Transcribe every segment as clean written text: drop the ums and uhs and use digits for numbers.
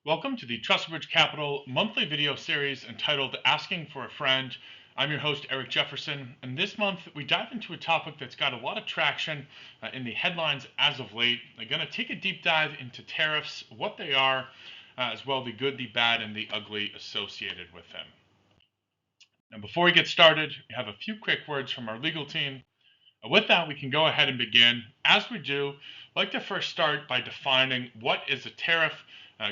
Welcome to the Trustbridge Capital monthly video series entitled Asking for a Friend. I'm your host, Eric Jefferson, and this month we dive into a topic that's got a lot of traction in the headlines as of late. I'm going to take a deep dive into tariffs, what they are, as well the good, the bad, and the ugly associated with them. Now, before we get started, we have a few quick words from our legal team. With that, we can go ahead and begin. As we do, I'd like to first start by defining what is a tariff,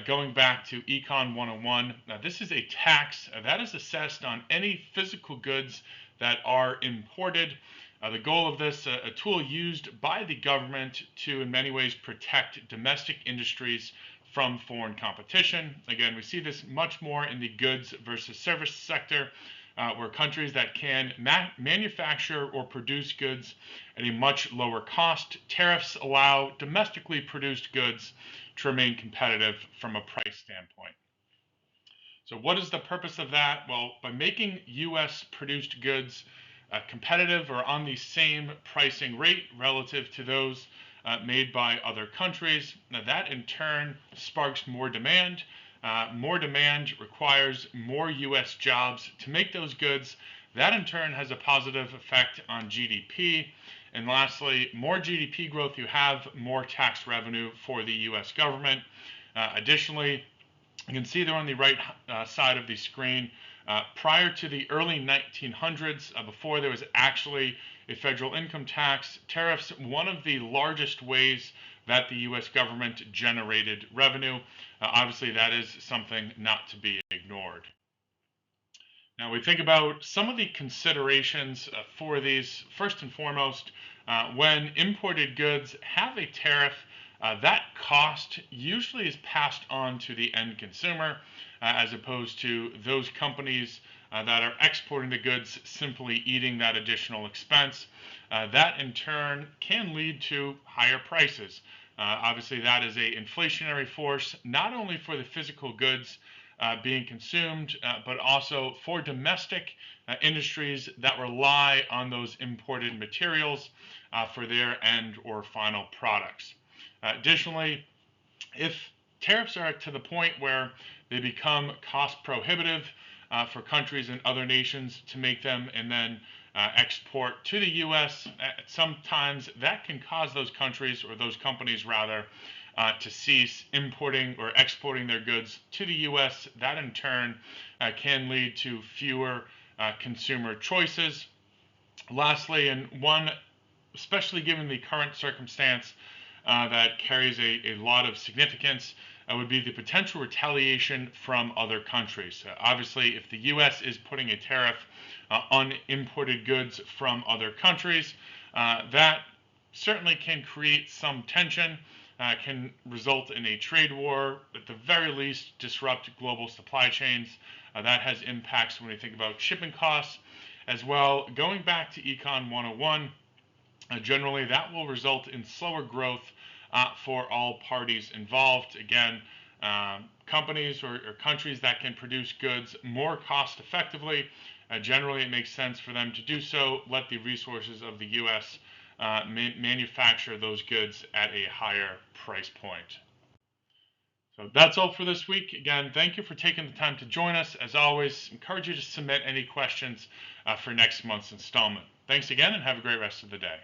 going back to Econ 101. Now, this is a tax that is assessed on any physical goods that are imported. The goal of this, a tool used by the government to, in many ways, protect domestic industries from foreign competition. Again, we see this much more in the goods versus service sector, where countries that can manufacture or produce goods at a much lower cost, tariffs allow domestically produced goods to remain competitive from a price standpoint. So what is the purpose of that? Well, by making U.S. produced goods competitive or on the same pricing rate relative to those made by other countries. Now that in turn sparks more demand. More demand requires more U.S. jobs to make those goods. That in turn has a positive effect on GDP. And lastly, more GDP growth you have, more tax revenue for the U.S. government. Additionally, you can see there on the right side of the screen, prior to the early 1900s, before there was actually a federal income tax, tariffs, one of the largest ways that the U.S. government generated revenue. Obviously, that is something not to be ignored. Now, we think about some of the considerations for these. First and foremost, when imported goods have a tariff, that cost usually is passed on to the end consumer, as opposed to those companies that are exporting the goods simply eating that additional expense. That in turn can lead to higher prices. Obviously, that is an inflationary force, not only for the physical goods being consumed, but also for domestic industries that rely on those imported materials for their end or final products. Additionally, if tariffs are to the point where they become cost prohibitive for countries and other nations to make them and then export to the U.S., sometimes that can cause those countries, or those companies rather, to cease importing or exporting their goods to the U.S. That in turn can lead to fewer consumer choices. Lastly, and one, especially given the current circumstance, that carries a lot of significance would be the potential retaliation from other countries. Obviously, if the U.S. is putting a tariff on imported goods from other countries, that certainly can create some tension, can result in a trade war, at the very least disrupt global supply chains. That has impacts when we think about shipping costs as well. Going back to Econ 101, generally that will result in slower growth for all parties involved. Again, companies or countries that can produce goods more cost effectively, generally it makes sense for them to do so, let the resources of the U.S. Manufacture those goods at a higher price point. So that's all for this week. Again, thank you for taking the time to join us. As always, encourage you to submit any questions for next month's installment. Thanks again and have a great rest of the day.